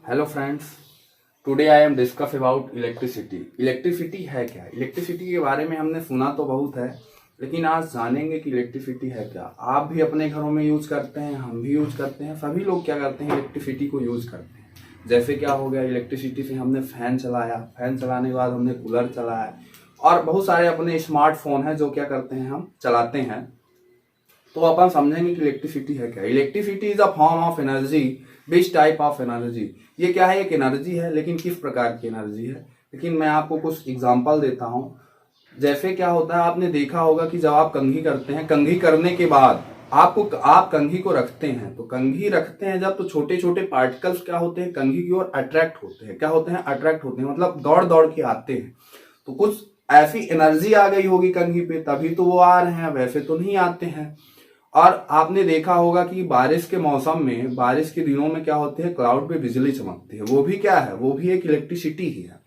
Hello friends, today I am discuss about electricity. Electricity है क्या? Electricity के बारे में हमने सुना तो बहुत है, लेकिन आज जानेंगे कि इलेक्ट्रिसिटी है क्या। आप भी अपने घरों में यूज करते हैं, हम भी यूज करते हैं, सभी लोग क्या करते हैं, इलेक्ट्रिसिटी को यूज करते हैं। जैसे क्या हो गया, इलेक्ट्रिसिटी से हमने फैन चलाया, फैन चलाने के बाद हमने कूलर चलाया, और बहुत सारे अपने स्मार्टफोन है जो क्या करते हैं, हम चलाते हैं। तो अपन समझेंगे कि इलेक्ट्रिसिटी है क्या। Electricity is a form of energy, which type of energy. ये क्या है? एक एनर्जी है, लेकिन किस प्रकार की एनर्जी है। लेकिन मैं आपको कुछ एग्जांपल देता हूं। जैसे क्या होता है, आपने देखा होगा कि जब आप कंघी करते हैं, कंघी करने के बाद आप कंघी को रखते हैं, तो कंघी रखते हैं जब, तो छोटे छोटे पार्टिकल्स क्या होते हैं, कंघी की ओर अट्रैक्ट होते हैं। क्या होते हैं? अट्रैक्ट होते हैं, मतलब दौड़ दौड़ के आते हैं। तो कुछ ऐसी एनर्जी आ गई होगी कंघी पे, तभी तो वो आ रहे हैं, वैसे तो नहीं आते हैं। और आपने देखा होगा कि बारिश के मौसम में, बारिश के दिनों में क्या होते हैं, क्लाउड पे बिजली चमकती है। वो भी क्या है? वो भी एक इलेक्ट्रिसिटी ही है।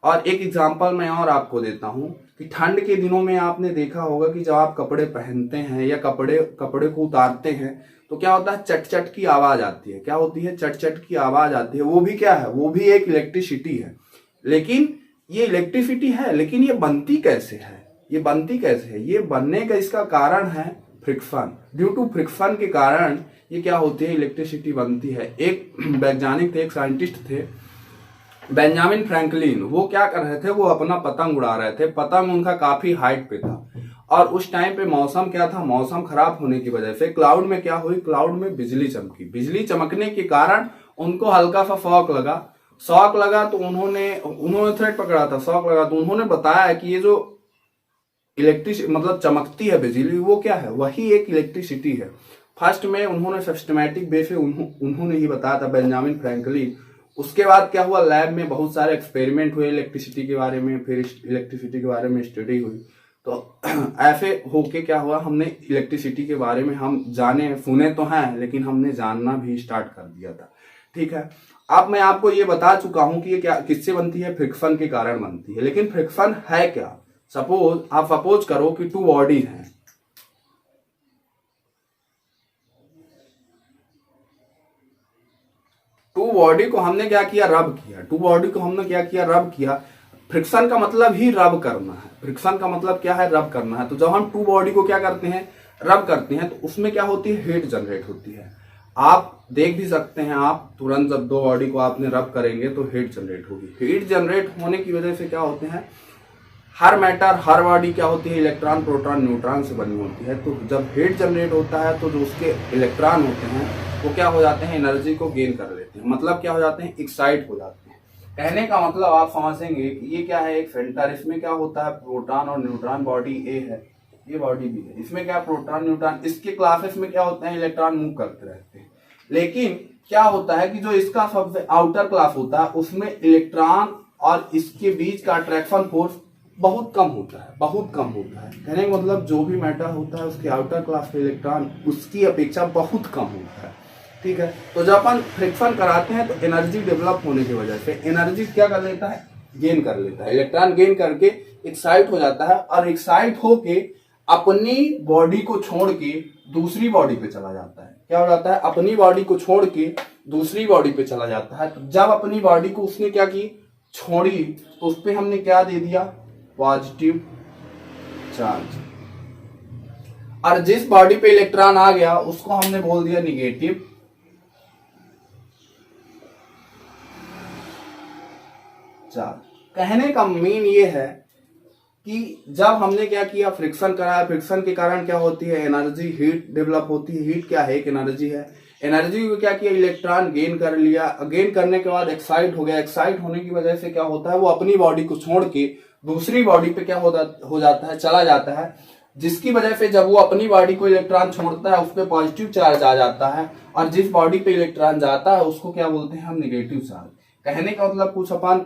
और एक एग्जांपल मैं और आपको देता हूं कि ठंड के दिनों में आपने देखा होगा कि जब आप कपड़े पहनते हैं या कपड़े कपड़े को उतारते हैं, तो क्या होता है, चट चट की आवाज आती है। क्या होती है? चट चट की आवाज आती है। वो भी क्या है? वो भी एक इलेक्ट्रिसिटी है। लेकिन ये इलेक्ट्रिसिटी है, लेकिन ये बनती कैसे है? ये बनती कैसे है? ये बनने का इसका कारण है फ्रिक्शन। ड्यू टू फ्रिक्शन के कारण ये क्या होती है, इलेक्ट्रिसिटी बनती है। एक वैज्ञानिक थे, एक साइंटिस्ट थे, बेंजामिन फ्रैंकलिन। वो क्या कर रहे थे, वो अपना पतंग उड़ा रहे थे। पतंग उनका काफी हाइट पे था, और उस टाइम पे मौसम क्या था, मौसम खराब होने की वजह से क्लाउड में क्या हुई, क्लाउड में बिजली चमकी। बिजली चमकने के कारण उनको हल्का सा शॉक लगा। शॉक लगा तो उन्होंने थ्रेड पकड़ा था, शॉक लगा तो उन्होंने बताया कि ये जो इलेक्ट्रिक मतलब चमकती है बिजली, वो क्या है, वही एक इलेक्ट्रिसिटी है। फर्स्ट में उन्होंने सिस्टमैटिक वे से उन्होंने ही बताया था, बेंजामिन फ्रैंकलिन। उसके बाद क्या हुआ, लैब में बहुत सारे एक्सपेरिमेंट हुए इलेक्ट्रिसिटी के बारे में, फिर इलेक्ट्रिसिटी के बारे में स्टडी हुई। तो ऐसे होके क्या हुआ, हमने इलेक्ट्रिसिटी के बारे में हम जाने सुने तो हैं, लेकिन हमने जानना भी स्टार्ट कर दिया था। ठीक है, अब मैं आपको ये बता चुका हूं कि ये क्या किससे बनती है, फ्रिक्शन के कारण बनती है। लेकिन फ्रिक्शन है क्या? सपोज करो कि टू बॉडीज हैं। टू बॉडी को हमने क्या किया, रब किया। टू बॉडी को हमने क्या किया, रब किया। फ्रिक्शन का मतलब ही रब करना है। फ्रिक्शन का मतलब क्या है, रब करना है। तो जब हम टू बॉडी को क्या करते हैं, रब करते हैं, तो उसमें क्या होती है, हीट जनरेट होती है। आप देख भी सकते हैं, आप तुरंत जब दो बॉडी को आपने रब करेंगे तो हीट जनरेट होगी। हीट जनरेट होने की वजह से क्या होते हैं, हर मैटर, हर बॉडी क्या होती है, इलेक्ट्रॉन प्रोटॉन न्यूट्रॉन से बनी होती है। तो जब हीट जनरेट होता है, तो जो उसके इलेक्ट्रॉन होते हैं वो क्या हो जाते हैं, एनर्जी को गेन कर लेते हैं। मतलब क्या हो जाते हैं, एक्साइट हो जाते हैं। कहने का मतलब आप समझेंगे कि ये क्या है, एक सेंटर। इसमें क्या होता है, प्रोटॉन और न्यूट्रॉन। बॉडी ए है, ये बॉडी बी है। इसमें क्या, प्रोटॉन न्यूट्रॉन। इसके क्लासेस में क्या होते हैं, इलेक्ट्रॉन मूव करते रहते हैं। लेकिन क्या होता है कि जो इसका सबसे आउटर क्लास होता है, उसमें इलेक्ट्रॉन और इसके बीच का अट्रैक्शन फोर्स बहुत कम होता है, बहुत कम होता है। कहने का मतलब जो भी मैटर होता है, उसके आउटर क्लास पे इलेक्ट्रॉन उसकी अपेक्षा बहुत कम होता है। ठीक है, तो जब अपन फ्रिक्शन कराते हैं, तो एनर्जी डेवलप होने की वजह से एनर्जी क्या कर लेता है, गेन कर लेता है। इलेक्ट्रॉन गेन करके एक्साइट हो जाता है, और एक्साइट होके अपनी बॉडी को छोड़ के दूसरी बॉडी पे चला जाता है। क्या हो जाता है, अपनी बॉडी को छोड़ के दूसरी बॉडी पे चला जाता है। तो जब अपनी बॉडी को उसने क्या की, छोड़ी, तो उस पर हमने क्या दे दिया, पॉजिटिव चार्ज। और जिस बॉडी पे इलेक्ट्रॉन आ गया, उसको हमने बोल दिया निगेटिव चार्ज। कहने का मीन ये है कि जब हमने क्या किया, फ्रिक्शन कराया, फ्रिक्शन के कारण क्या होती है, एनर्जी, हीट डेवलप होती है। हीट क्या है, एक एनर्जी है। एनर्जी को क्या किया, इलेक्ट्रॉन गेन कर लिया। गेन करने के बाद एक्साइट हो गया। एक्साइट होने की वजह से क्या होता है, वो अपनी बॉडी को छोड़ के दूसरी बॉडी पे क्या हो जाता है, चला जाता है। जिसकी वजह से जब वो अपनी बॉडी को इलेक्ट्रॉन छोड़ता है, उस पर पॉजिटिव चार्ज आ जाता है। और जिस बॉडी पे इलेक्ट्रॉन जाता है, उसको क्या बोलते हैं हम, निगेटिव चार्ज। कहने का मतलब कुछ अपन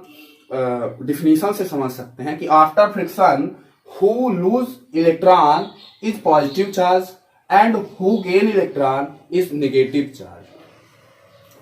डिफिनीशन से समझ सकते हैं कि after friction who lose electron is positive charge and who gain electron is negative charge.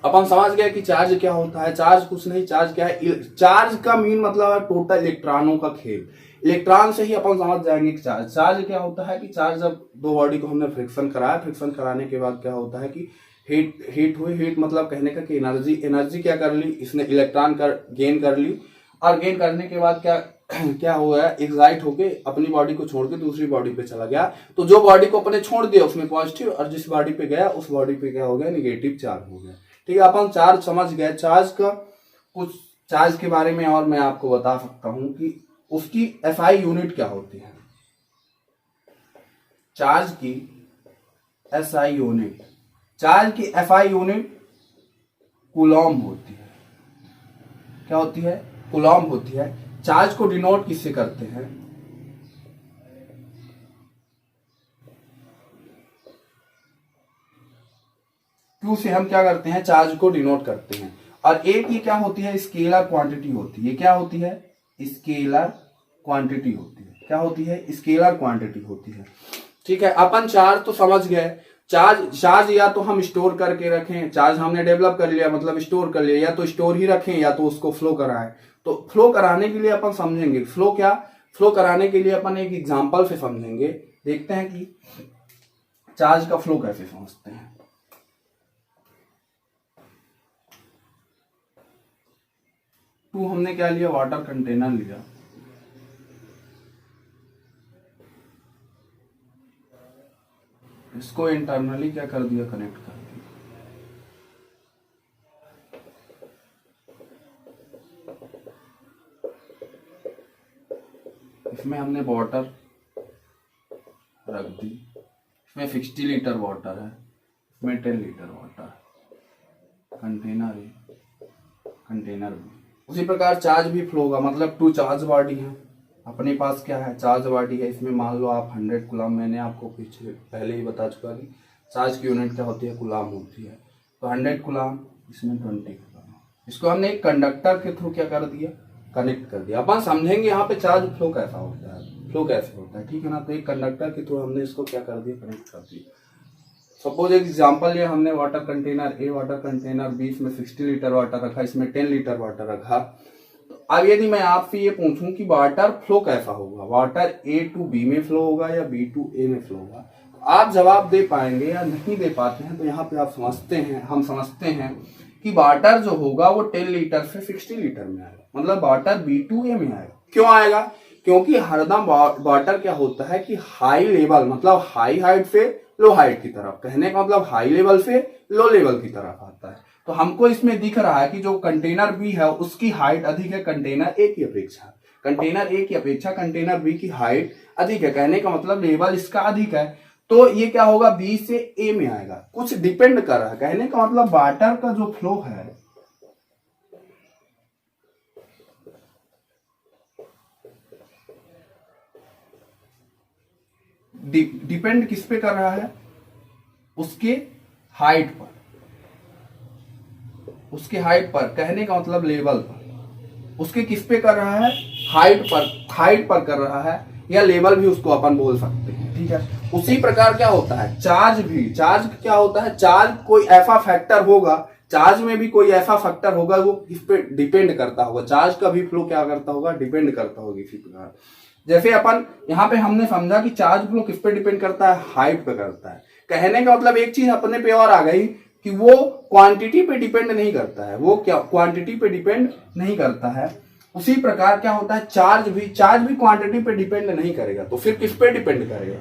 अपन समझ गए कि चार्ज क्या होता है। चार्ज कुछ नहीं, चार्ज क्या है, चार्ज का मीन मतलब है टोटल इलेक्ट्रॉनों का खेल। इलेक्ट्रॉन से ही अपन समझ जाएंगे कि चार्ज क्या होता है। कि चार्ज, जब दो बॉडी को हमने फ्रिक्शन कराया, फ्रिक्शन कराने के बाद क्या होता है कि हीट हुई, हीट मतलब कहने का कि एनर्जी क्या कर ली इसने, इलेक्ट्रॉन गेन कर ली, और गेन करने के बाद क्या क्या हो गया, एक्साइट होके अपनी बॉडी को छोड़ के दूसरी बॉडी पे चला गया। तो जो बॉडी को अपने छोड़ दिया उसमें पॉजिटिव, और जिस बॉडी पे गया उस बॉडी पे क्या हो गया, निगेटिव चार्ज हो गया। ठीक है, अपन चार्ज समझ गए। चार्ज का कुछ चार्ज के बारे में और मैं आपको बता सकता हूं कि उसकी एसआई यूनिट क्या होती है। चार्ज की एसआई यूनिट, चार्ज की एसआई यूनिट कूलॉम होती है। क्या होती है? कूलॉम होती है। चार्ज को डिनोट किससे करते हैं? क्यू से हम क्या करते हैं, चार्ज को डिनोट करते हैं। और एक ये क्या होती है, स्केलर क्वांटिटी होती है। क्या होती है? स्केलर क्वांटिटी होती है। क्या होती है? स्केलर क्वांटिटी होती है। ठीक है, अपन चार्ज तो समझ गए। चार्ज या तो हम स्टोर करके रखें, चार्ज हमने डेवलप कर लिया मतलब स्टोर कर लिया, या तो स्टोर ही रखें या तो उसको फ्लो कराएं। तो फ्लो कराने के लिए अपन समझेंगे, फ्लो कराने के लिए अपन एक एग्जांपल से समझेंगे। देखते हैं कि चार्ज का फ्लो कैसे समझते हैं। टू हमने क्या लिया, वाटर कंटेनर लिया। इसको इंटरनली क्या कर दिया, कनेक्ट कर दिया। इसमें हमने वाटर रख दी, इसमें 60 लीटर वाटर है, इसमें 10 लीटर वाटर है। कंटेनर है, कंटेनर भी उसी प्रकार चार्ज भी फ्लो होगा। मतलब टू चार्ज बॉडी है, अपने पास क्या है, चार्ज बॉडी है। इसमें मान लो आप 100 कूलम, मैंने आपको पहले ही बता चुका कि चार्ज की यूनिट क्या होती है, कूलम होती है। तो 100 कूलम, इसमें 20 कूलम। इसको हमने एक कंडक्टर के थ्रू क्या कर दिया, कनेक्ट कर दिया। अपन समझेंगे यहाँ पे चार्ज फ्लो कैसा होता है, फ्लो कैसे होता है। ठीक है ना, तो एक कंडक्टर के थ्रू हमने इसको क्या कर दिया, कनेक्ट कर दिया। सपोज एक एग्जांपल लिया हमने, water container A, water container B, इसमें 60 लीटर वाटर रखा, इसमें 10 लीटर वाटर रखा। तो अब यदि मैं आपसे ये पूछूं कि वाटर फ्लो कैसा होगा, वाटर ए टू बी में फ्लो होगा या बी टू ए में फ्लो होगा, तो आप जवाब दे पाएंगे या नहीं दे पाते हैं। तो यहाँ पे आप समझते हैं, हम समझते हैं कि वाटर जो होगा वो 10 लीटर से 60 लीटर में आएगा, मतलब वाटर बी टू ए में आएगा। क्यों आएगा? क्योंकि हरदम वाटर क्या होता है कि हाई लेवल मतलब हाई हाइट से लो हाइट की तरफ, कहने का मतलब हाई लेवल से लो लेवल की तरफ आता है। तो हमको इसमें दिख रहा है कि जो कंटेनर बी है उसकी हाइट अधिक है कंटेनर ए की अपेक्षा, कंटेनर ए की अपेक्षा कंटेनर बी की हाइट अधिक है, कहने का मतलब लेवल इसका अधिक है। तो ये क्या होगा, बी से ए में आएगा। कुछ डिपेंड कर रहा है, कहने का मतलब वाटर का जो फ्लो है डिपेंड किस पे कर रहा है, उसके हाइट पर, उसके हाइट पर, कहने का मतलब लेवल पर। उसके किस पे कर रहा है, हाइट पर, हाइट पर कर रहा है, या लेवल भी उसको अपन बोल सकते हैं। ठीक है, उसी प्रकार क्या होता है चार्ज भी, चार्ज क्या होता है, चार्ज कोई ऐसा फैक्टर होगा, चार्ज में भी कोई ऐसा फैक्टर होगा वो इस पे डिपेंड करता होगा। चार्ज का भी फ्लो क्या करता होगा, डिपेंड करता होगा इसी प्रकार। जैसे अपन यहाँ पे हमने समझा कि चार्ज फ्लो किस पे डिपेंड करता है, हाइट पे करता है। कहने का मतलब एक चीज अपने पे और आ गई कि वो क्वांटिटी पे डिपेंड नहीं करता है, वो क्या क्वांटिटी पे डिपेंड नहीं करता है। उसी प्रकार क्या होता है, चार्ज भी क्वांटिटी पे डिपेंड नहीं करेगा। तो फिर किस पे डिपेंड करेगा,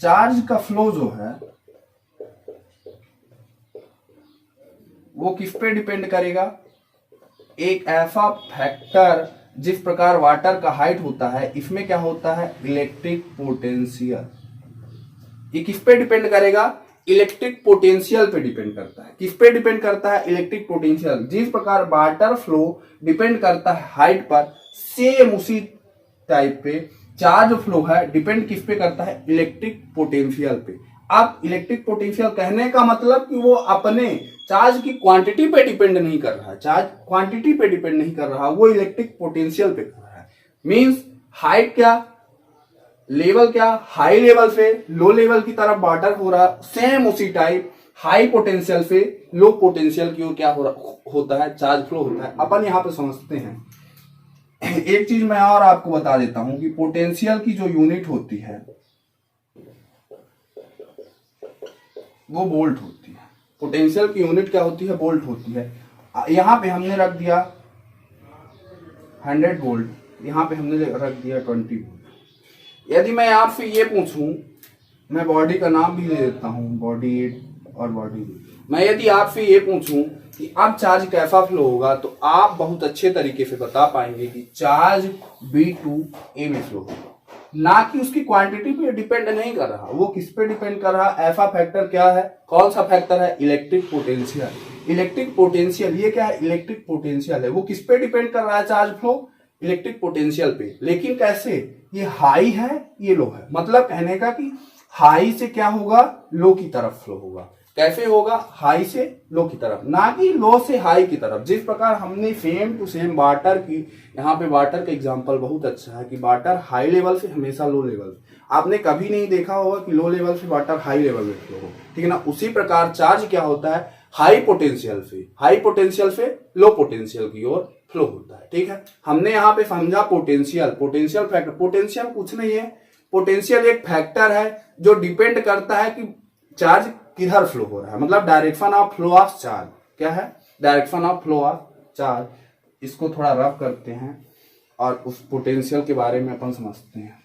चार्ज का फ्लो जो है वो किस पे डिपेंड करेगा, एक ऐसा फैक्टर जिस प्रकार वाटर का हाइट होता है, इसमें क्या होता है, इलेक्ट्रिक पोटेंशियल। ये किस पे डिपेंड करेगा, इलेक्ट्रिक पोटेंशियल पे डिपेंड करता है। किस पे डिपेंड करता है, इलेक्ट्रिक पोटेंशियल। जिस प्रकार वाटर फ्लो डिपेंड करता है हाइट पर, सेम उसी टाइप पे चार्ज फ्लो है डिपेंड किस पे करता है, इलेक्ट्रिक पोटेंशियल पे। अब इलेक्ट्रिक पोटेंशियल कहने का मतलब कि वो अपने चार्ज की क्वांटिटी पे डिपेंड नहीं कर रहा है, चार्ज क्वांटिटी पे डिपेंड नहीं कर रहा, वो इलेक्ट्रिक पोटेंशियल पे कर रहा है। मींस हाइट क्या, लेवल क्या, हाई लेवल से लो लेवल की तरफ वाटर हो रहा, सेम उसी टाइप हाई पोटेंशियल से लो पोटेंशियल की ओर क्या हो रहा होता है, चार्ज फ्लो होता है। अपन यहां पे समझते हैं। एक चीज मैं और आपको बता देता हूं कि पोटेंशियल की जो यूनिट होती है, वो वोल्ट होती है। पोटेंशियल की यूनिट क्या होती है? वोल्ट होती है। यहाँ पे हमने रख दिया 100 वोल्ट, यहाँ पे हमने रख दिया 20 वोल्ट। यदि मैं आपसे ये पूछूं, मैं बॉडी का नाम भी ले देता हूँ, बॉडी ए और बॉडी बी। मैं यदि आपसे ये पूछूं कि अब चार्ज कैसा फ्लो होगा, तो आप बहुत अच्छे तरीके से बता पाएंगे कि चार्ज B टू A में फ्लो होगा, ना कि उसकी क्वांटिटी पे डिपेंड नहीं कर रहा। वो किस पे डिपेंड कर रहा? ऐसा फैक्टर क्या है? कौन सा फैक्टर है? Electric potential. इलेक्ट्रिक पोटेंशियल, ये क्या है? इलेक्ट्रिक पोटेंशियल है। वो किस पे डिपेंड कर रहा है चार्ज फ्लो? इलेक्ट्रिक पोटेंशियल पे। लेकिन कैसे? ये हाई है, ये लो है। मतलब कहने का कि हाई से क्या होगा? लो की तरफ फ्लो होगा। कैसे होगा? हाई से लो की तरफ, ना कि लो से हाई की तरफ। जिस प्रकार हमने सेम टू सेम वाटर की, यहाँ पे वाटर का एग्जांपल बहुत अच्छा है कि वाटर हाई लेवल से हमेशा लो लेवल। आपने कभी नहीं देखा होगा कि लो लेवल से वाटर हाई लेवल में फ्लो हो, ठीक है ना। उसी प्रकार चार्ज क्या होता है? हाई पोटेंशियल से लो पोटेंशियल की ओर फ्लो होता है, ठीक है। हमने यहाँ पे समझा पोटेंशियल फैक्टर। पोटेंशियल कुछ नहीं है, पोटेंशियल एक फैक्टर है जो डिपेंड करता है कि चार्ज किधर फ्लो हो रहा है, मतलब direction of flow of charge. क्या है? Direction of flow of charge. इसको थोड़ा रफ करते हैं और उस पोटेंशियल के बारे में अपन समझते हैं,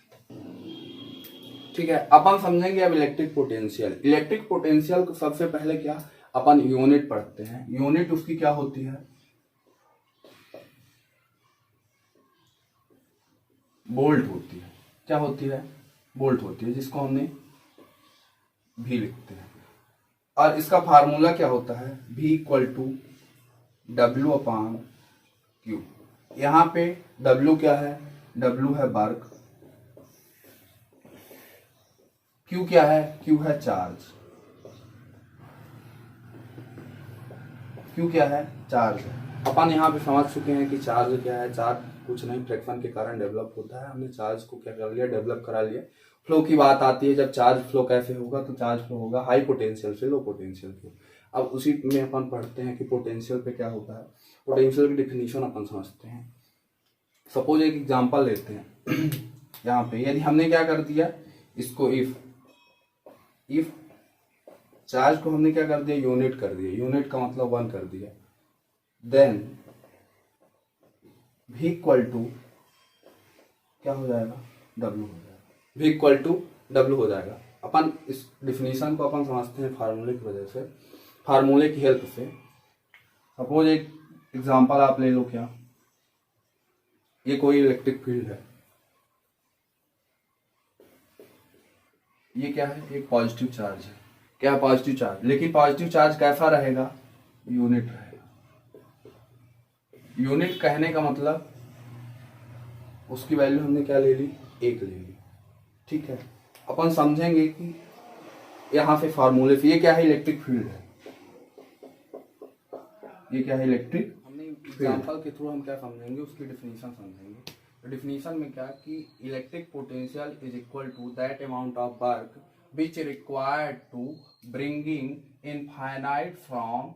ठीक है। अपन समझेंगे अब इलेक्ट्रिक पोटेंशियल। इलेक्ट्रिक पोटेंशियल को सबसे पहले क्या अपन यूनिट पढ़ते हैं। यूनिट उसकी क्या होती है? वोल्ट होती है। क्या होती है? वोल्ट होती है, जिसको हमने भी लिखते हैं। और इसका फार्मूला क्या होता है? V equal to W/Q। यहाँ पे W क्या है? W है वर्क। Q क्या है? Q है चार्ज। Q क्या है? चार्ज है। अपन यहाँ पे समझ चुके हैं कि चार्ज क्या है। चार्ज कुछ नहीं, फ्रैक्शन के कारण डेवलप होता है। हमने चार्ज को क्या कर लिया? डेवलप करा लिया। फ्लो की बात आती है, जब चार्ज फ्लो कैसे होगा? तो चार्ज फ्लो होगा हाई पोटेंशियल से लो पोटेंशियल पे। अब उसी में अपन पढ़ते हैं कि पोटेंशियल पे क्या होता है। पोटेंशियल की डिफिनीशन अपन समझते हैं। सपोज एक एग्जांपल लेते हैं यहाँ पे, यदि हमने क्या कर दिया इसको, इफ चार्ज को हमने क्या कर दिया? यूनिट कर दिया। यूनिट का मतलब 1 कर दिया। देन V इक्वल टू क्या हो जाएगा? W हो जाएगा। V इक्वल टू W हो जाएगा। अपन इस डिफिनीशन को अपन समझते हैं फार्मूले की वजह से, फार्मूले की हेल्प से। सपोज एक एग्जांपल आप ले लो, क्या ये कोई इलेक्ट्रिक फील्ड है। ये क्या है? एक पॉजिटिव चार्ज है। क्या है? Positive charge. लेकिन पॉजिटिव चार्ज कैसा रहेगा? यूनिट रहेगा। यूनिट कहने का मतलब उसकी वैल्यू हमने क्या ले ली? 1 ले ली, ठीक है। अपन समझेंगे कि यहाँ से फार्मूले से ये क्या है? इलेक्ट्रिक फील्ड है। ये क्या है? इलेक्ट्रिक। हमने एग्जांपल के थ्रू हम क्या समझेंगे? उसकी डिफिनीशन समझेंगे। तो डिफिनीशन में क्या कि electric potential is equal to that amount of work which required to bringing infinite from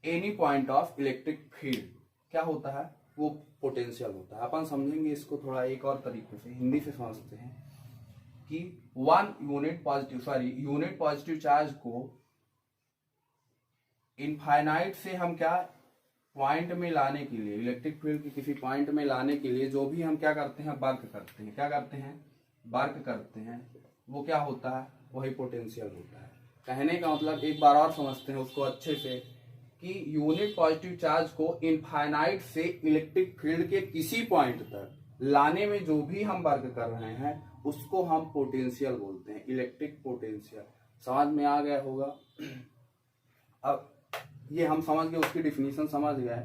any point of electric field. क्या होता है? वो पोटेंशियल होता है। अपन समझेंगे इसको थोड़ा एक और तरीके से, हिंदी से समझते हैं कि यूनिट पॉजिटिव चार्ज को इनफाइनाइट से हम क्या पॉइंट में लाने के लिए, इलेक्ट्रिक फील्ड के किसी पॉइंट में लाने के लिए जो भी हम क्या करते हैं? वर्क करते हैं। क्या करते हैं? वर्क करते हैं। वो क्या होता है? वही पोटेंशियल होता है। कहने का मतलब एक बार और समझते हैं उसको अच्छे से कि यूनिट पॉजिटिव चार्ज को इनफाइनाइट से इलेक्ट्रिक फील्ड के किसी पॉइंट तक लाने में जो भी हम वर्क कर रहे हैं उसको हम पोटेंशियल बोलते हैं, इलेक्ट्रिक पोटेंशियल। समझ में आ गया होगा। अब ये हम समझ गए, उसकी डिफिनीशन समझ गए,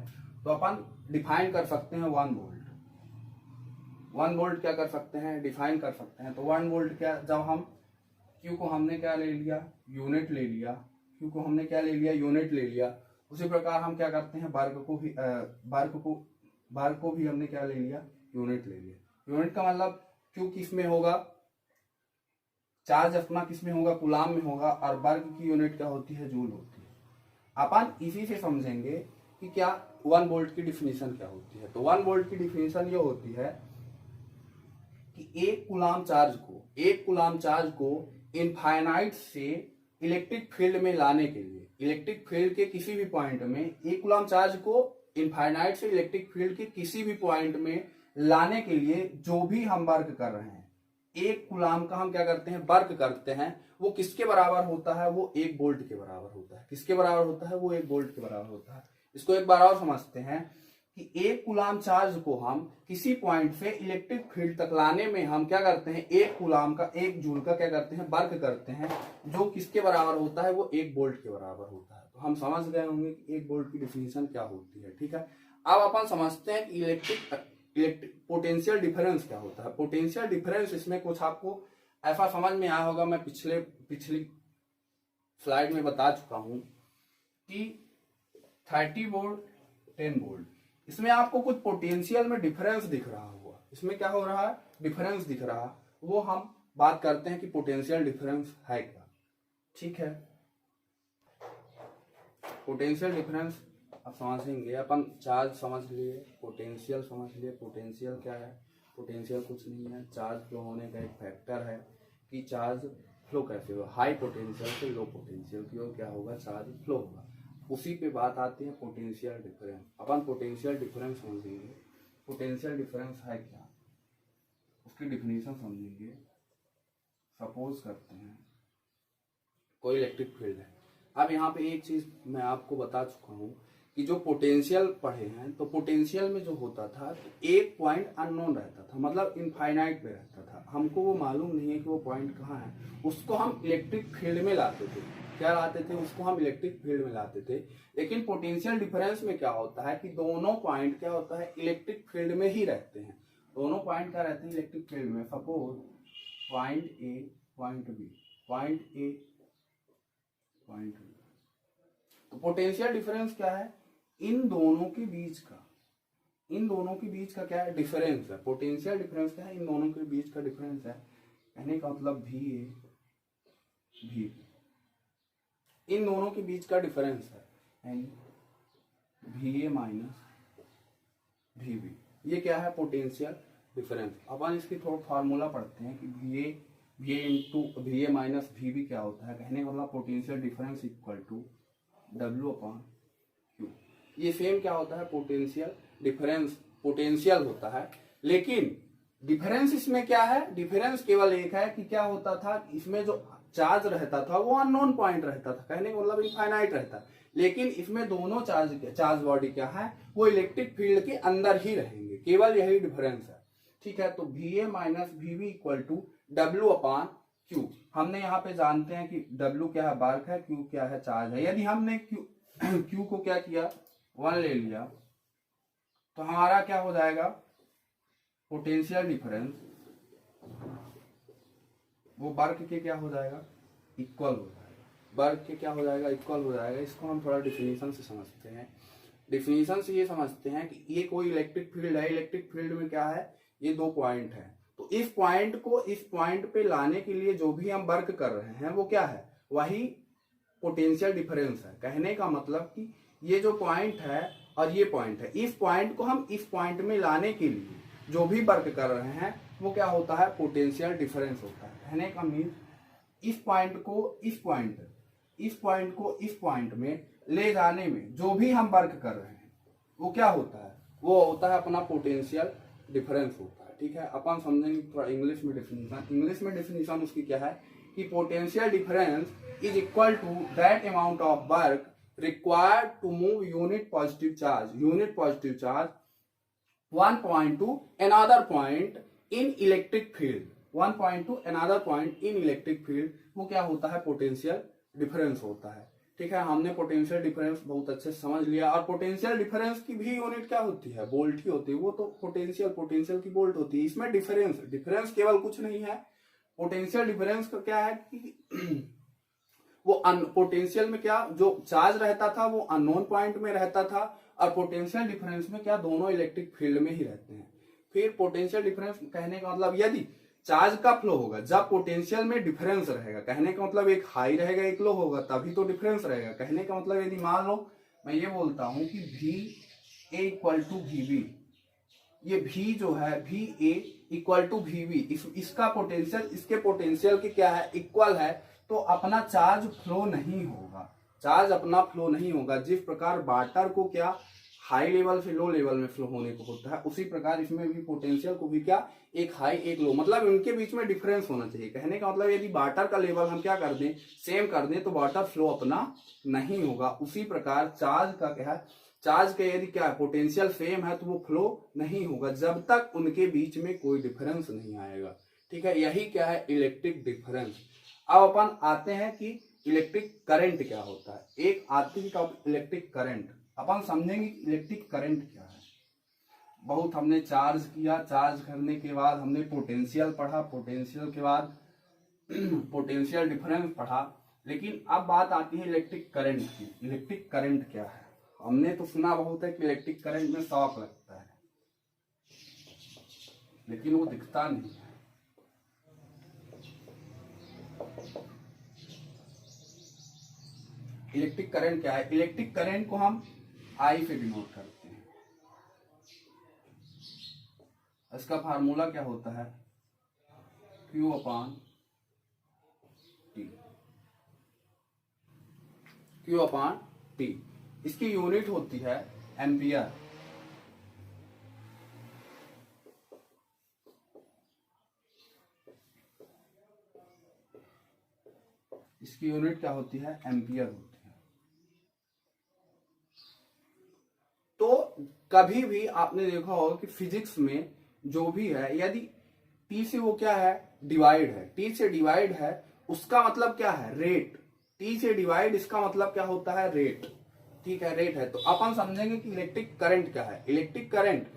तो अपन डिफाइन कर सकते हैं 1 वोल्ट। 1 वोल्ट क्या कर सकते हैं? डिफाइन कर सकते हैं। तो 1 वोल्ट क्या, जब हम Q को हमने क्या ले लिया? यूनिट ले लिया। Q को हमने क्या ले लिया? यूनिट ले लिया। उसी प्रकार हम क्या करते हैं? वर्क को भी हमने क्या ले लिया? यूनिट ले लिया। यूनिट का मतलब Q किस में होगा? चार्ज अपना किस में होगा? कूलाम में होगा। और वर्क की यूनिट क्या होती है? जूल होती है। अपन इसी से समझेंगे कि क्या 1 वोल्ट की डिफिनीशन क्या होती है। तो 1 वोल्ट की डिफिनीशन ये होती है कि एक कूलाम चार्ज को इनफाइनाइट से इलेक्ट्रिक फील्ड में लाने के लिए, इलेक्ट्रिक फील्ड के किसी भी पॉइंट में एक कूलम चार्ज को इनफाइनाइट से इलेक्ट्रिक फील्ड के किसी भी पॉइंट में लाने के लिए जो भी हम वर्क कर रहे हैं, एक कूलम का हम क्या करते हैं, वर्क करते हैं, वो किसके बराबर होता है, वो 1 वोल्ट के बराबर होता है। किसके बराबर होता है, वो 1 वोल्ट के बराबर होता है। इसको एक बार और समझते हैं कि एक कूलम चार्ज को हम किसी पॉइंट से इलेक्ट्रिक फील्ड तक लाने में हम क्या करते हैं, एक कूलम का, 1 जूल का क्या करते हैं, वर्क करते हैं, जो किसके बराबर होता है, वो 1 वोल्ट के बराबर होता है। तो हम समझ गए होंगे कि 1 वोल्ट की डिफिनीशन क्या होती है। ठीक है, अब अपन समझते हैं कि इलेक्ट्रिक पोटेंशियल डिफरेंस क्या होता है। पोटेंशियल डिफरेंस, इसमें कुछ आपको ऐसा समझ में आया होगा, मैं पिछली स्लाइड में बता चुका हूं कि 30 वोल्ट 10 वोल्ट, इसमें आपको कुछ पोटेंशियल में डिफरेंस दिख रहा होगा। इसमें क्या हो रहा है, डिफरेंस दिख रहा, वो हम बात करते हैं कि पोटेंशियल डिफरेंस है क्या। ठीक है, पोटेंशियल डिफरेंस अब समझेंगे अपन। चार्ज समझ लिए, पोटेंशियल समझ लिए। पोटेंशियल क्या है, पोटेंशियल कुछ नहीं है, चार्ज फ्लो होने का एक फैक्टर है कि चार्ज फ्लो कैसे होगा, हाई पोटेंशियल से लो पोटेंशियल की ओर क्या होगा, चार्ज फ्लो होगा। उसी पे बात आती है पोटेंशियल डिफरेंस। अपन पोटेंशियल डिफरेंस समझेंगे, पोटेंशियल डिफरेंस है क्या, उसकी डिफिनीशन समझेंगे। सपोज करते हैं कोई इलेक्ट्रिक फील्ड है। अब यहाँ पे एक चीज मैं आपको बता चुका हूँ कि जो पोटेंशियल पढ़े हैं, तो पोटेंशियल में जो होता था, एक पॉइंट अननोन रहता था, मतलब इनफाइनाइट पे रहता था, हमको वो मालूम नहीं है कि वो पॉइंट कहाँ है, उसको हम इलेक्ट्रिक फील्ड में लाते थे। क्या लाते थे, उसको हम इलेक्ट्रिक फील्ड में लाते थे। लेकिन पोटेंशियल डिफरेंस में क्या होता है कि दोनों पॉइंट क्या होता है, इलेक्ट्रिक फील्ड में ही रहते हैं। दोनों पॉइंट क्या रहते हैं, इलेक्ट्रिक फील्ड में। Suppose point A, point B, point A, point B. तो पोटेंशियल डिफरेंस क्या है, इन दोनों के बीच का, इन दोनों के बीच का क्या है, डिफरेंस है। पोटेंशियल डिफरेंस क्या है, इन दोनों के बीच का डिफरेंस है। कहने का मतलब भी ए भी, इन दोनों के बीच का डिफरेंस है, यानी भी ए माइनस भी बी। ये क्या है, पोटेंशियल डिफरेंस। अपन इसकी थोड़ा फार्मूला पढ़ते हैं कि भी ए इंटू भी ए माइनस भी बी क्या होता है। कहने का मतलब potential difference equal to W upon Q। ये सेम क्या होता है, पोटेंशियल डिफरेंस, पोटेंशियल होता है। लेकिन डिफरेंस इसमें क्या है, डिफरेंस केवल एक है कि क्या होता था, इसमें जो चार्ज रहता था वो अननोन पॉइंट रहता था, कहने का मतलब इनफाइनाइट रहता। लेकिन इसमें दोनों चार्ज बॉडी क्या है, वो इलेक्ट्रिक फील्ड के अंदर ही रहेंगे, केवल यही डिफरेंस है। ठीक है, तो V A minus V B equal to W upon Q. हमने यहाँ पे जानते हैं कि W क्या है, वर्क है, Q क्या है, चार्ज है। यदि हमने Q को क्या किया, 1 ले लिया, तो हमारा क्या हो जाएगा, पोटेंशियल डिफरेंस वो वर्क के क्या हो जाएगा, इक्वल हो जाएगा। वर्क के क्या हो जाएगा, इक्वल हो जाएगा। इसको हम थोड़ा डिफिनीशन से समझते हैं। डिफिनीशन से ये समझते हैं कि ये कोई इलेक्ट्रिक फील्ड है, इलेक्ट्रिक फील्ड में क्या है, ये 2 पॉइंट है। तो इस पॉइंट को इस पॉइंट पे लाने के लिए जो भी हम वर्क कर रहे हैं वो क्या है, वही पोटेंशियल डिफरेंस है। कहने का मतलब कि ये जो पॉइंट है और ये पॉइंट है, इस पॉइंट को हम इस पॉइंट में लाने के लिए जो भी वर्क कर रहे हैं वो क्या होता है, पोटेंशियल डिफरेंस होता है। कहने का मीन इस पॉइंट को इस पॉइंट में ले जाने में जो भी हम वर्क कर रहे हैं वो क्या होता है, वो होता है अपना पोटेंशियल डिफरेंस होता है। ठीक है, अपन समझेंगे थोड़ा इंग्लिश में डिफिनीशन। इंग्लिश में डिफिनीशन उसकी क्या है कि potential difference is equal to that amount of work required to move unit positive charge one point to another point in electric field, one point to another point in electric field, वो क्या होता है, potential difference होता है। ठीक है, हमने potential difference बहुत अच्छे से समझ लिया। और पोटेंशियल डिफरेंस की भी यूनिट क्या होती है, वोल्ट ही होती है। वो तो पोटेंशियल की वोल्ट होती है। इसमें डिफरेंस केवल कुछ नहीं है। पोटेंशियल डिफरेंस का क्या है कि वो पोटेंशियल में क्या, जो चार्ज रहता था वो अननोन पॉइंट में रहता था, और पोटेंशियल डिफरेंस में क्या, दोनों इलेक्ट्रिक फील्ड में ही रहते हैं। फिर पोटेंशियल डिफरेंस कहने का मतलब यदि चार्ज का फ्लो होगा जब पोटेंशियल में डिफरेंस रहेगा, कहने का मतलब एक हाई रहेगा एक लो होगा, तभी तो डिफरेंस रहेगा। कहने का मतलब यदि मान लो मैं ये बोलता हूं कि भी ए इक्वल टू भी बी, ये भी जो है भी ए इक्वल टू भी बी, इसका पोटेंशियल इसके पोटेंशियल की क्या है, इक्वल है, तो अपना चार्ज फ्लो नहीं होगा, चार्ज अपना फ्लो नहीं होगा। जिस प्रकार वाटर को क्या हाई लेवल से लो लेवल में फ्लो होने को होता है, उसी प्रकार इसमें भी पोटेंशियल को भी क्या एक हाई एक लो, मतलब इनके बीच में डिफरेंस होना चाहिए। कहने का मतलब यदि वाटर का लेवल हम क्या कर दें, सेम कर दें, तो वाटर फ्लो अपना नहीं होगा। उसी प्रकार चार्ज का क्या है, चार्ज का यदि क्या पोटेंशियल सेम है तो वो फ्लो नहीं होगा जब तक उनके बीच में कोई डिफरेंस नहीं आएगा। ठीक है, यही क्या है इलेक्ट्रिक डिफरेंस। अब अपन आते हैं कि इलेक्ट्रिक करंट क्या होता है। एक आती है टॉपिक इलेक्ट्रिक करंट, अपन समझेंगे इलेक्ट्रिक करंट क्या है। बहुत हमने चार्ज किया, चार्ज करने के बाद हमने पोटेंशियल पढ़ा, पोटेंशियल के बाद पोटेंशियल डिफरेंस पढ़ा, लेकिन अब बात आती है इलेक्ट्रिक करंट की। इलेक्ट्रिक करंट क्या है, हमने तो सुना बहुत है कि इलेक्ट्रिक करंट में शॉक लगता है, लेकिन वो दिखता नहीं है। इलेक्ट्रिक करंट क्या है, इलेक्ट्रिक करंट को हम आई से डिनोट करते हैं। इसका फार्मूला क्या होता है, Q upon T, Q upon T. इसकी यूनिट होती है एम्पियर। इसकी यूनिट क्या होती है, एम्पियर होती है। तो कभी भी आपने देखा होगा कि फिजिक्स में जो भी है, यदि टी से वो क्या है डिवाइड है, टी से डिवाइड है, उसका मतलब क्या है रेट। टी से डिवाइड इसका मतलब क्या होता है रेट। ठीक है, रेट है। तो अपन समझेंगे कि इलेक्ट्रिक करंट क्या है। इलेक्ट्रिक करंट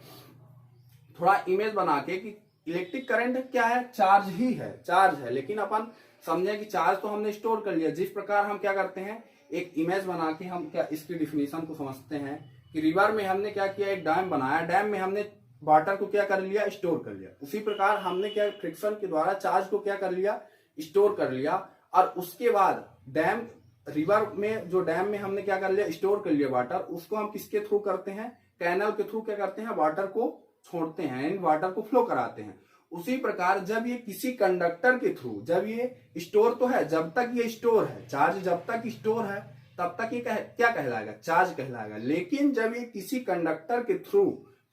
थोड़ा इमेज बना के कि इलेक्ट्रिक करंट क्या है, चार्ज ही है, चार्ज है। लेकिन अपन समझे कि चार्ज तो हमने स्टोर कर लिया। जिस प्रकार हम क्या करते हैं, एक इमेज बना के हम क्या इसकी डिफिनीशन को समझते हैं कि रिवर में हमने क्या किया, एक डैम बनाया, डैम में हमने वाटर को क्या कर लिया, स्टोर कर लिया। उसी प्रकार हमने क्या फ्रिक्शन के द्वारा चार्ज को क्या कर लिया, स्टोर कर लिया। और उसके बाद डैम रिवर में, जो डैम में हमने क्या कर लिया, स्टोर कर लिया वाटर, उसको हम किसके थ्रू करते हैं, कैनल के थ्रू क्या करते हैं, वाटर को छोड़ते हैं, इन वाटर को फ्लो कराते हैं। उसी प्रकार जब ये किसी कंडक्टर के थ्रू, जब ये स्टोर तो है, जब तक ये स्टोर है, चार्ज जब तक स्टोर है तब तक ये क्या कहलाएगा, चार्ज कहलाएगा। लेकिन जब ये किसी कंडक्टर के थ्रू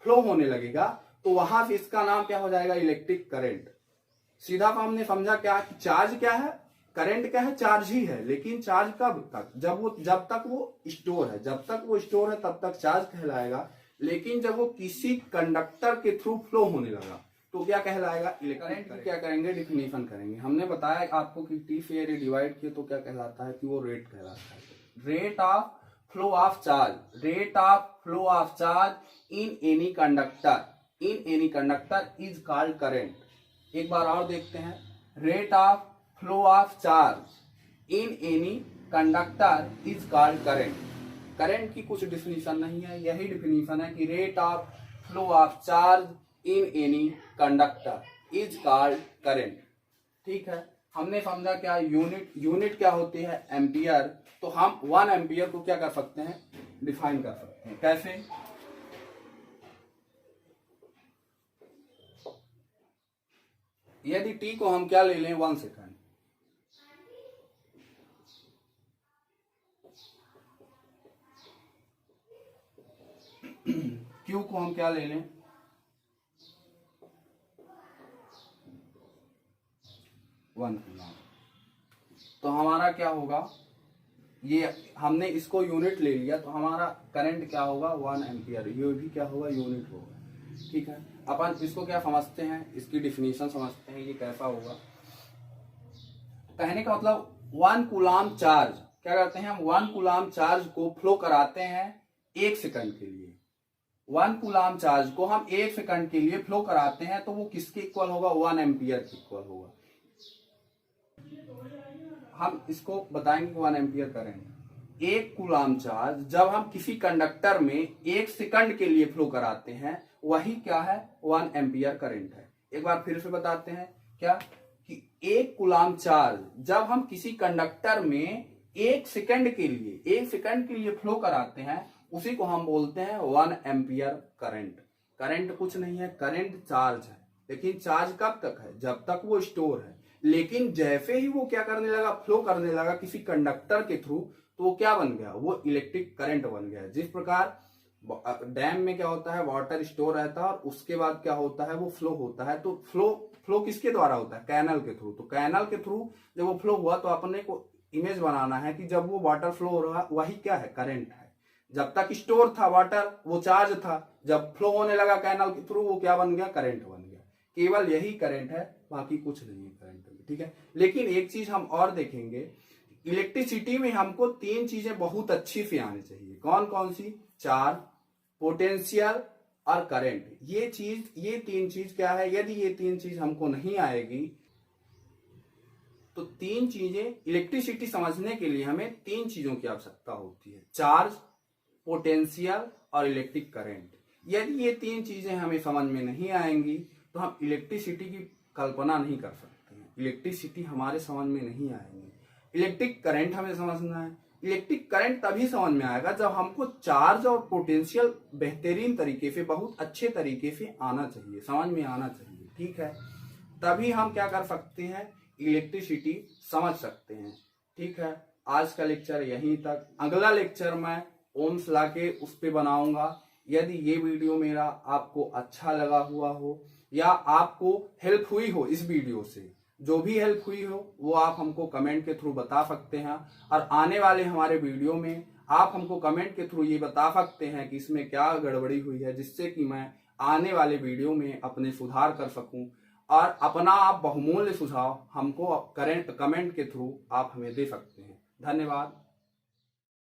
फ्लो होने लगेगा तो वहां से इसका नाम क्या हो जाएगा, इलेक्ट्रिक करंट। सीधा हमने समझा क्या कि चार्ज क्या है, करंट क्या है, चार्ज ही है। लेकिन चार्ज कब तक, जब तक वो स्टोर है, जब तक वो स्टोर है तब तक चार्ज कहलाएगा। लेकिन जब वो किसी कंडक्टर के थ्रू फ्लो होने लगा तो क्या कहलाएगा, इलेक्ट्रिक करंट। क्या करेंगे, डिफिनीशन करेंगे। हमने बताया आपको कि टी से एरिया डिवाइड किए तो क्या कहलाता है कि वो रेट कहलाता है। Rate of flow of charge, rate of flow of charge in any conductor, in any conductor is called current. एक बार और देखते हैं, rate of flow of charge in any conductor is called current. Current की कुछ definition नहीं है, यही definition है कि rate of flow of charge in any conductor is called current. ठीक है, हमने समझा क्या यूनिट क्या होती है, एम्पियर। तो हम 1 एम्पियर को क्या कर सकते हैं, डिफाइन कर सकते हैं। कैसे, यदि टी को हम क्या ले लें, 1 सेकंड, क्यू को हम क्या ले लें, 1 कूलम, तो हमारा क्या होगा, ये हमने इसको यूनिट ले लिया तो हमारा करंट क्या होगा, 1 एम्पियर। ये भी क्या होगा, यूनिट होगा। ठीक है, अपन इसको क्या समझते हैं, इसकी डिफिनीशन समझते हैं, ये कैसा होगा। कहने का मतलब 1 कूलम चार्ज, क्या करते हैं हम, 1 कूलम चार्ज को फ्लो कराते हैं 1 सेकंड के लिए। 1 कूलम चार्ज को हम 1 सेकंड के लिए फ्लो कराते हैं तो वो किसके इक्वल होगा, 1 एम्पियर के इक्वल होगा। हम इसको बताएंगे 1 एम्पियर करंट। 1 कूलम चार्ज जब हम किसी कंडक्टर में 1 सेकंड के लिए फ्लो कराते हैं, वही क्या है, 1 एम्पियर करंट है। एक बार फिर से बताते हैं क्या, कि 1 कूलम चार्ज जब हम किसी कंडक्टर में 1 सेकंड के लिए फ्लो कराते हैं, उसी को हम बोलते हैं 1 एम्पियर करंट। करंट कुछ नहीं है, करंट चार्ज है। लेकिन चार्ज कब तक है, जब तक वो स्टोर है। लेकिन जैसे ही वो क्या करने लगा, फ्लो करने लगा किसी कंडक्टर के थ्रू, तो वो क्या बन गया, वो इलेक्ट्रिक करंट बन गया। जिस प्रकार डैम में क्या होता है, वाटर स्टोर रहता है और उसके बाद क्या होता है, वो फ्लो होता है। तो फ्लो किसके द्वारा होता है, कैनल के थ्रू। तो कैनल के थ्रू जब वो फ्लो हुआ तो अपने को इमेज बनाना है कि जब वो वाटर फ्लो हो रहा, वही क्या है, करंट है। जब तक स्टोर था वाटर, वो चार्ज था, जब फ्लो होने लगा कैनल के थ्रू, वो क्या बन गया, करंट बन गया। केवल यही करंट है, बाकी कुछ नहीं है करंट में, ठीक है। लेकिन एक चीज हम और देखेंगे, इलेक्ट्रिसिटी में हमको तीन चीजें बहुत अच्छी से आनी चाहिए। कौन कौन सी, चार्ज, पोटेंशियल और करंट। ये तीन चीज क्या है, यदि ये तीन चीज हमको नहीं आएगी तो तीन चीजें, इलेक्ट्रिसिटी समझने के लिए हमें तीन चीजों की आवश्यकता होती है, चार्ज, पोटेंशियल और इलेक्ट्रिक करंट। यदि ये तीन चीजें हमें समझ में नहीं आएंगी तो हम इलेक्ट्रिसिटी की कल्पना नहीं कर सकते हैं, इलेक्ट्रिसिटी हमारे समझ में नहीं आएंगे। इलेक्ट्रिक करंट हमें समझना है। इलेक्ट्रिक करंट तभी समझ में आएगा जब हमको चार्ज और पोटेंशियल बेहतरीन तरीके से, बहुत अच्छे तरीके से आना चाहिए, समझ में आना चाहिए, ठीक है। तभी हम क्या कर सकते हैं, इलेक्ट्रिसिटी समझ सकते हैं, ठीक है। आज का लेक्चर यहीं तक। अगला लेक्चर मैं ओम्स लॉ के उस पे बनाऊंगा। यदि ये वीडियो मेरा आपको अच्छा लगा हुआ हो या आपको हेल्प हुई हो इस वीडियो से, जो भी हेल्प हुई हो वो आप हमको कमेंट के थ्रू बता सकते हैं। और आने वाले हमारे वीडियो में आप हमको कमेंट के थ्रू ये बता सकते हैं कि इसमें क्या गड़बड़ी हुई है, जिससे कि मैं आने वाले वीडियो में अपने सुधार कर सकूं। और अपना आप बहुमूल्य सुझाव हमको कमेंट के थ्रू आप हमें दे सकते हैं। धन्यवाद।